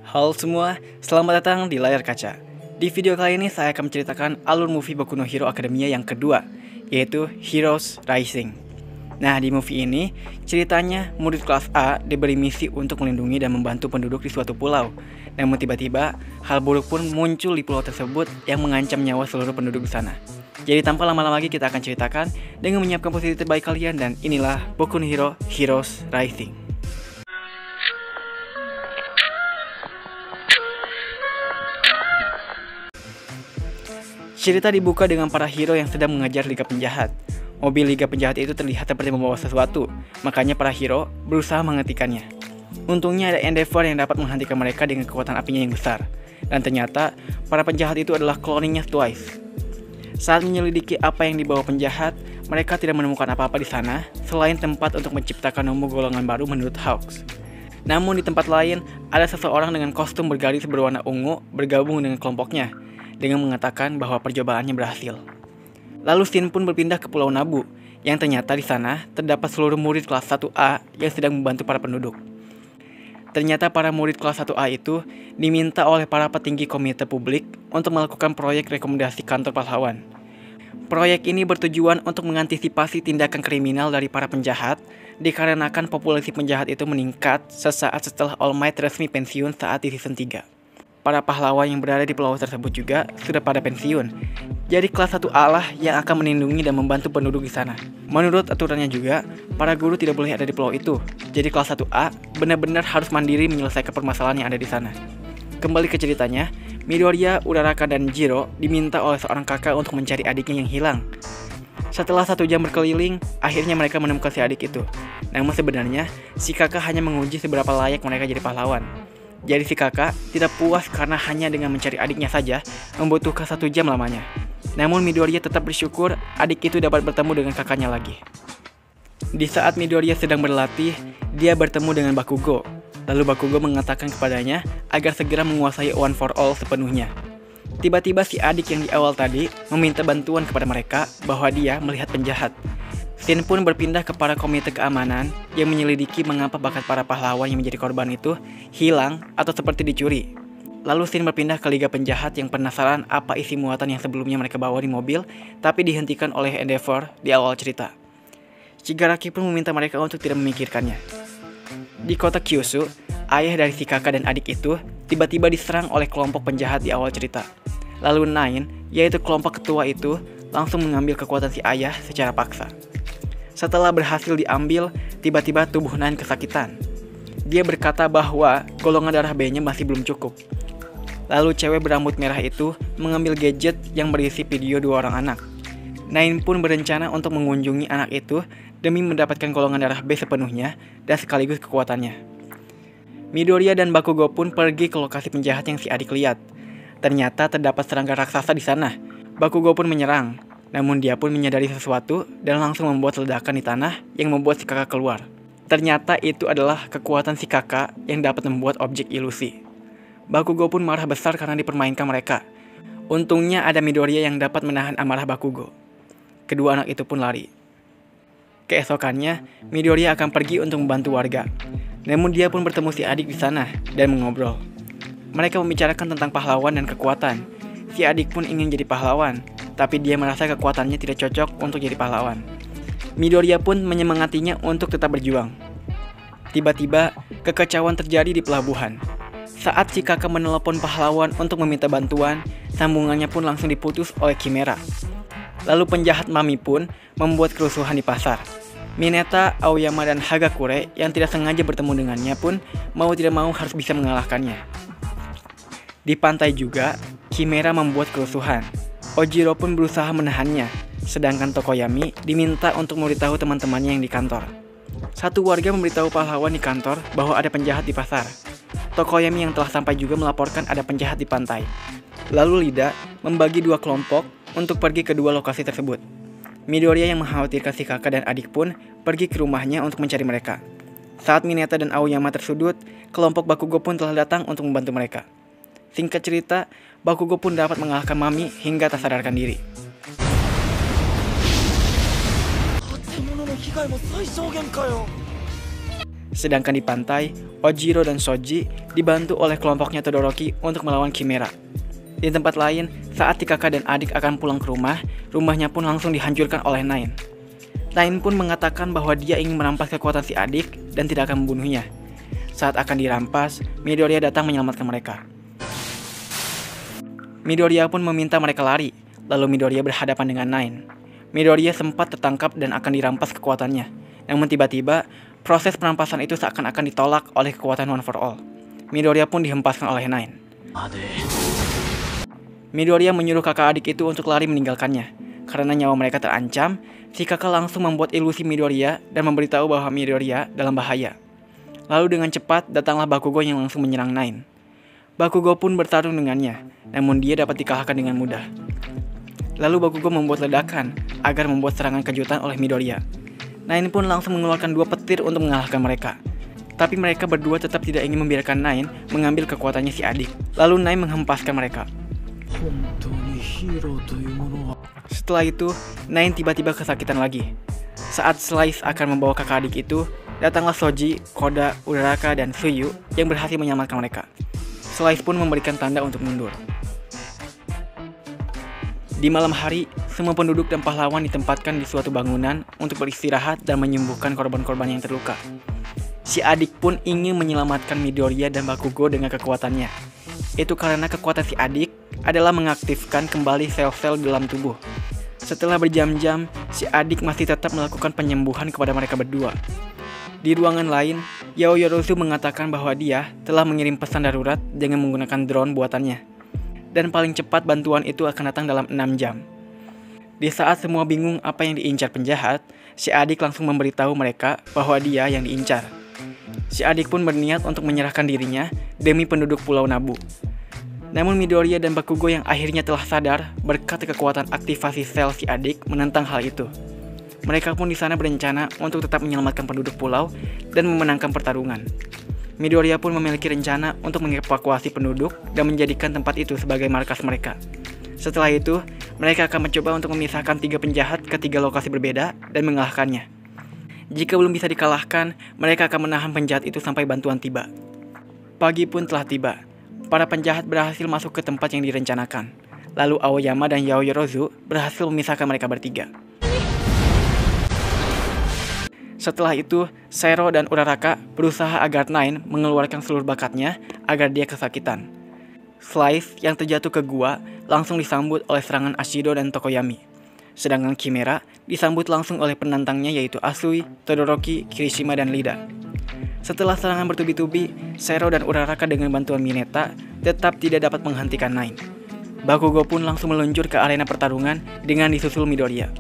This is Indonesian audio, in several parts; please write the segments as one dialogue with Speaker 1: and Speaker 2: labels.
Speaker 1: Halo semua, selamat datang di Layar Kaca. Di video kali ini saya akan menceritakan alur movie Boku no Hero Academia yang kedua, yaitu Heroes Rising. Nah, di movie ini, ceritanya murid kelas A diberi misi untuk melindungi dan membantu penduduk di suatu pulau. Namun tiba-tiba, hal buruk pun muncul di pulau tersebut yang mengancam nyawa seluruh penduduk di sana. Jadi tanpa lama-lama lagi kita akan ceritakan dengan menyiapkan posisi terbaik kalian, dan inilah Boku no Hero Heroes Rising. Cerita dibuka dengan para hero yang sedang mengejar Liga Penjahat. Mobil Liga Penjahat itu terlihat seperti membawa sesuatu, makanya para hero berusaha menghentikannya. Untungnya ada Endeavor yang dapat menghentikan mereka dengan kekuatan apinya yang besar. Dan ternyata, para penjahat itu adalah cloningnya Twice. Saat menyelidiki apa yang dibawa penjahat, mereka tidak menemukan apa-apa di sana, selain tempat untuk menciptakan homo golongan baru menurut Hawks. Namun di tempat lain, ada seseorang dengan kostum bergaris berwarna ungu bergabung dengan kelompoknya, dengan mengatakan bahwa percobaannya berhasil. Lalu Shin pun berpindah ke Pulau Nabu, yang ternyata di sana terdapat seluruh murid kelas 1A yang sedang membantu para penduduk. Ternyata para murid kelas 1A itu diminta oleh para petinggi komite publik untuk melakukan proyek rekomendasi kantor pahlawan. Proyek ini bertujuan untuk mengantisipasi tindakan kriminal dari para penjahat, dikarenakan populasi penjahat itu meningkat sesaat setelah All Might resmi pensiun saat di season 3. Para pahlawan yang berada di pulau tersebut juga sudah pada pensiun. Jadi kelas 1A lah yang akan melindungi dan membantu penduduk di sana. Menurut aturannya juga, para guru tidak boleh ada di pulau itu. Jadi kelas 1A benar-benar harus mandiri menyelesaikan permasalahan yang ada di sana. Kembali ke ceritanya, Midoriya, Uraraka, dan Jiro diminta oleh seorang kakak untuk mencari adiknya yang hilang. Setelah 1 jam berkeliling, akhirnya mereka menemukan si adik itu. Namun sebenarnya, si kakak hanya menguji seberapa layak mereka jadi pahlawan. Jadi si kakak tidak puas karena hanya dengan mencari adiknya saja membutuhkan 1 jam lamanya. Namun Midoriya tetap bersyukur adik itu dapat bertemu dengan kakaknya lagi. Di saat Midoriya sedang berlatih, dia bertemu dengan Bakugo. Lalu Bakugo mengatakan kepadanya agar segera menguasai One for All sepenuhnya. Tiba-tiba si adik yang di awal tadi meminta bantuan kepada mereka bahwa dia melihat penjahat. Shin pun berpindah ke para komite keamanan yang menyelidiki mengapa bakat para pahlawan yang menjadi korban itu hilang atau seperti dicuri. Lalu Shin berpindah ke Liga Penjahat yang penasaran apa isi muatan yang sebelumnya mereka bawa di mobil, tapi dihentikan oleh Endeavor di awal cerita. Shigaraki pun meminta mereka untuk tidak memikirkannya. Di kota Kyushu, ayah dari si kakak dan adik itu tiba-tiba diserang oleh kelompok penjahat di awal cerita. Lalu Nine, yaitu kelompok ketua itu, langsung mengambil kekuatan si ayah secara paksa. Setelah berhasil diambil, tiba-tiba tubuh Nine kesakitan. Dia berkata bahwa golongan darah B-nya masih belum cukup. Lalu cewek berambut merah itu mengambil gadget yang berisi video 2 orang anak. Nine pun berencana untuk mengunjungi anak itu demi mendapatkan golongan darah B sepenuhnya dan sekaligus kekuatannya. Midoriya dan Bakugo pun pergi ke lokasi penjahat yang si adik lihat. Ternyata terdapat serangga raksasa di sana. Bakugo pun menyerang. Namun dia pun menyadari sesuatu dan langsung membuat ledakan di tanah yang membuat si kakak keluar. Ternyata itu adalah kekuatan si kakak yang dapat membuat objek ilusi. Bakugo pun marah besar karena dipermainkan mereka. Untungnya ada Midoriya yang dapat menahan amarah Bakugo. Kedua anak itu pun lari. Keesokannya, Midoriya akan pergi untuk membantu warga. Namun dia pun bertemu si adik di sana dan mengobrol. Mereka membicarakan tentang pahlawan dan kekuatan. Si adik pun ingin jadi pahlawan, tapi dia merasa kekuatannya tidak cocok untuk jadi pahlawan. Midoriya pun menyemangatinya untuk tetap berjuang. Tiba-tiba, kekacauan terjadi di pelabuhan. Saat si kakak menelepon pahlawan untuk meminta bantuan, sambungannya pun langsung diputus oleh Chimera. Lalu penjahat Mami pun membuat kerusuhan di pasar. Mineta, Aoyama, dan Hagakure yang tidak sengaja bertemu dengannya pun mau tidak mau harus bisa mengalahkannya. Di pantai juga, Chimera membuat kerusuhan. Ojiro pun berusaha menahannya, sedangkan Tokoyami diminta untuk memberitahu teman-temannya yang di kantor. Satu warga memberitahu pahlawan di kantor bahwa ada penjahat di pasar. Tokoyami yang telah sampai juga melaporkan ada penjahat di pantai. Lalu Lida membagi 2 kelompok untuk pergi ke 2 lokasi tersebut. Midoriya yang mengkhawatirkan si kakak dan adik pun pergi ke rumahnya untuk mencari mereka. Saat Mineta dan Aoyama tersudut, kelompok Bakugo pun telah datang untuk membantu mereka. Singkat cerita, Bakugo pun dapat mengalahkan Mami hingga tak sadarkan diri. Sedangkan di pantai, Ojiro dan Shoji dibantu oleh kelompoknya Todoroki untuk melawan Chimera. Di tempat lain, saat si kakak dan adik akan pulang ke rumah, rumahnya pun langsung dihancurkan oleh Nine. Nine pun mengatakan bahwa dia ingin merampas kekuatan si adik dan tidak akan membunuhnya. Saat akan dirampas, Midoriya datang menyelamatkan mereka. Midoriya pun meminta mereka lari, lalu Midoriya berhadapan dengan Nine. Midoriya sempat tertangkap dan akan dirampas kekuatannya. Namun tiba-tiba, proses perampasan itu seakan-akan ditolak oleh kekuatan One for All. Midoriya pun dihempaskan oleh Nine. Midoriya menyuruh kakak adik itu untuk lari meninggalkannya. Karena nyawa mereka terancam, si kakak langsung membuat ilusi Midoriya dan memberitahu bahwa Midoriya dalam bahaya. Lalu dengan cepat datanglah Bakugo yang langsung menyerang Nine. Bakugo pun bertarung dengannya, namun dia dapat dikalahkan dengan mudah. Lalu Bakugo membuat ledakan agar membuat serangan kejutan oleh Midoriya. Nine pun langsung mengeluarkan 2 petir untuk mengalahkan mereka. Tapi mereka berdua tetap tidak ingin membiarkan Nine mengambil kekuatannya si adik. Lalu Nine menghempaskan mereka. Setelah itu, Nine tiba-tiba kesakitan lagi. Saat Slice akan membawa kakak adik itu, datanglah Shoji, Koda, Uraraka, dan Tsuyu yang berhasil menyelamatkan mereka. Slice pun memberikan tanda untuk mundur. Di malam hari, semua penduduk dan pahlawan ditempatkan di suatu bangunan untuk beristirahat dan menyembuhkan korban-korban yang terluka. Si adik pun ingin menyelamatkan Midoriya dan Bakugo dengan kekuatannya. Itu karena kekuatan si adik adalah mengaktifkan kembali sel-sel dalam tubuh. Setelah berjam-jam, si adik masih tetap melakukan penyembuhan kepada mereka berdua. Di ruangan lain, Yaoyorozu mengatakan bahwa dia telah mengirim pesan darurat dengan menggunakan drone buatannya. Dan paling cepat bantuan itu akan datang dalam 6 jam. Di saat semua bingung apa yang diincar penjahat, si adik langsung memberitahu mereka bahwa dia yang diincar. Si adik pun berniat untuk menyerahkan dirinya demi penduduk Pulau Nabu. Namun Midoriya dan Bakugo yang akhirnya telah sadar berkat kekuatan aktivasi sel si adik menentang hal itu. Mereka pun di sana berencana untuk tetap menyelamatkan penduduk pulau dan memenangkan pertarungan. Midoriya pun memiliki rencana untuk mengevakuasi penduduk dan menjadikan tempat itu sebagai markas mereka. Setelah itu, mereka akan mencoba untuk memisahkan 3 penjahat ke 3 lokasi berbeda dan mengalahkannya. Jika belum bisa dikalahkan, mereka akan menahan penjahat itu sampai bantuan tiba. Pagi pun telah tiba. Para penjahat berhasil masuk ke tempat yang direncanakan. Lalu Aoyama dan Yaoyorozu berhasil memisahkan mereka bertiga. Setelah itu, Zero dan Uraraka berusaha agar Nine mengeluarkan seluruh bakatnya agar dia kesakitan. Slice yang terjatuh ke gua langsung disambut oleh serangan Ashido dan Tokoyami. Sedangkan Chimera disambut langsung oleh penantangnya yaitu Asui, Todoroki, Kirishima, dan Lida. Setelah serangan bertubi-tubi, Zero dan Uraraka dengan bantuan Mineta tetap tidak dapat menghentikan Nine. Bakugo pun langsung meluncur ke arena pertarungan dengan disusul Midoriya.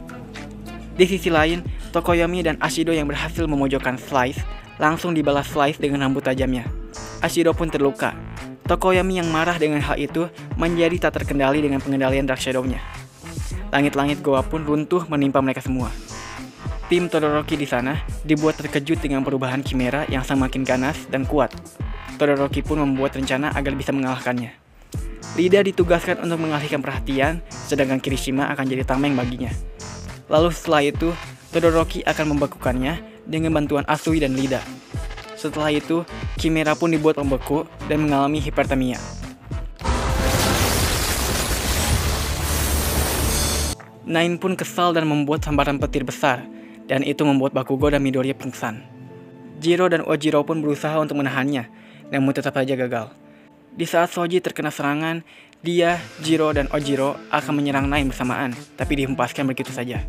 Speaker 1: Di sisi lain, Tokoyami dan Ashido yang berhasil memojokkan Slice langsung dibalas Slice dengan rambut tajamnya. Ashido pun terluka. Tokoyami yang marah dengan hal itu menjadi tak terkendali dengan pengendalian Dark Shadow-nya. Langit-langit goa pun runtuh menimpa mereka semua. Tim Todoroki di sana dibuat terkejut dengan perubahan Chimera yang semakin ganas dan kuat. Todoroki pun membuat rencana agar bisa mengalahkannya. Lida ditugaskan untuk mengalihkan perhatian, sedangkan Kirishima akan jadi tameng baginya. Lalu setelah itu, Todoroki akan membekukannya dengan bantuan Asui dan Lida. Setelah itu, Chimera pun dibuat membeku dan mengalami hipertermia. Nine pun kesal dan membuat sambaran petir besar, dan itu membuat Bakugo dan Midoriya pingsan. Jiro dan Ojiro pun berusaha untuk menahannya, namun tetap saja gagal. Di saat Shoji terkena serangan, dia, Jiro, dan Ojiro akan menyerang Nine bersamaan, tapi dihempaskan begitu saja.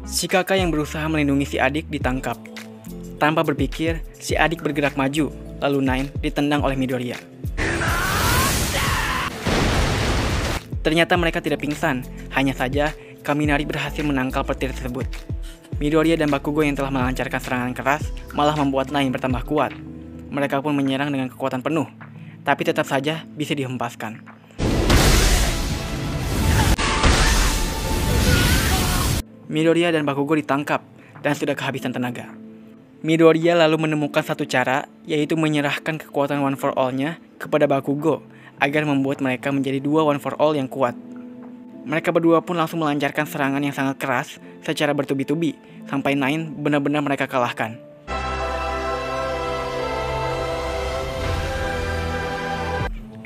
Speaker 1: Si kakak yang berusaha melindungi si adik ditangkap. Tanpa berpikir, si adik bergerak maju, lalu Nine ditendang oleh Midoriya. Ternyata mereka tidak pingsan, hanya saja Kaminari berhasil menangkal petir tersebut. Midoriya dan Bakugo yang telah melancarkan serangan keras malah membuat Nine bertambah kuat. Mereka pun menyerang dengan kekuatan penuh, tapi tetap saja bisa dihempaskan. Midoriya dan Bakugo ditangkap dan sudah kehabisan tenaga. Midoriya lalu menemukan satu cara, yaitu menyerahkan kekuatan One for All-nya kepada Bakugo agar membuat mereka menjadi 2 One for All yang kuat. Mereka berdua pun langsung melancarkan serangan yang sangat keras secara bertubi-tubi sampai Nine benar-benar mereka kalahkan.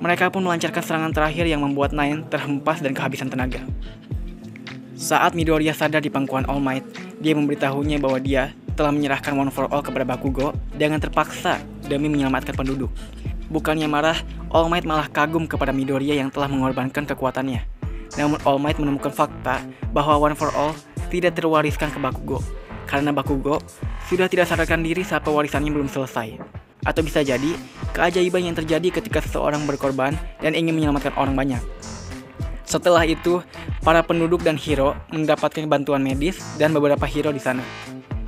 Speaker 1: Mereka pun melancarkan serangan terakhir yang membuat Nine terhempas dan kehabisan tenaga. Saat Midoriya sadar di pangkuan All Might, dia memberitahunya bahwa dia telah menyerahkan One for All kepada Bakugo dengan terpaksa demi menyelamatkan penduduk. Bukannya marah, All Might malah kagum kepada Midoriya yang telah mengorbankan kekuatannya. Namun All Might menemukan fakta bahwa One for All tidak terwariskan ke Bakugo, karena Bakugo sudah tidak sadarkan diri saat pewarisannya belum selesai. Atau bisa jadi, keajaiban yang terjadi ketika seseorang berkorban dan ingin menyelamatkan orang banyak. Setelah itu, para penduduk dan hero mendapatkan bantuan medis dan beberapa hero di sana.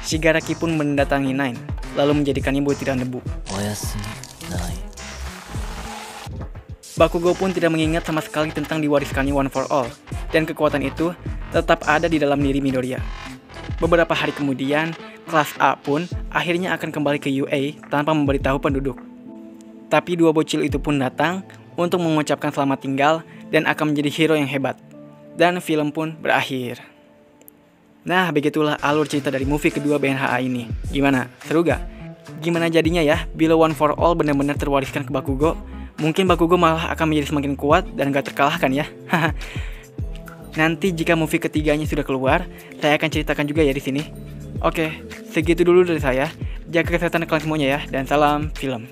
Speaker 1: Shigaraki pun mendatangi Nine, lalu menjadikannya butiran debu. Bakugo pun tidak mengingat sama sekali tentang diwariskannya One for All, dan kekuatan itu tetap ada di dalam diri Midoriya. Beberapa hari kemudian, kelas A pun akhirnya akan kembali ke UA tanpa memberitahu penduduk. Tapi dua bocil itu pun datang untuk mengucapkan selamat tinggal dan akan menjadi hero yang hebat. Dan film pun berakhir. Nah, begitulah alur cerita dari movie kedua BNHA ini. Gimana? Seru gak? Gimana jadinya ya bila One for All benar-benar terwariskan ke Bakugo? Mungkin Bakugo malah akan menjadi semakin kuat dan gak terkalahkan ya. Nanti jika movie ketiganya sudah keluar, saya akan ceritakan juga ya di sini. Oke, segitu dulu dari saya. Jaga kesehatan kalian semuanya ya, dan salam film.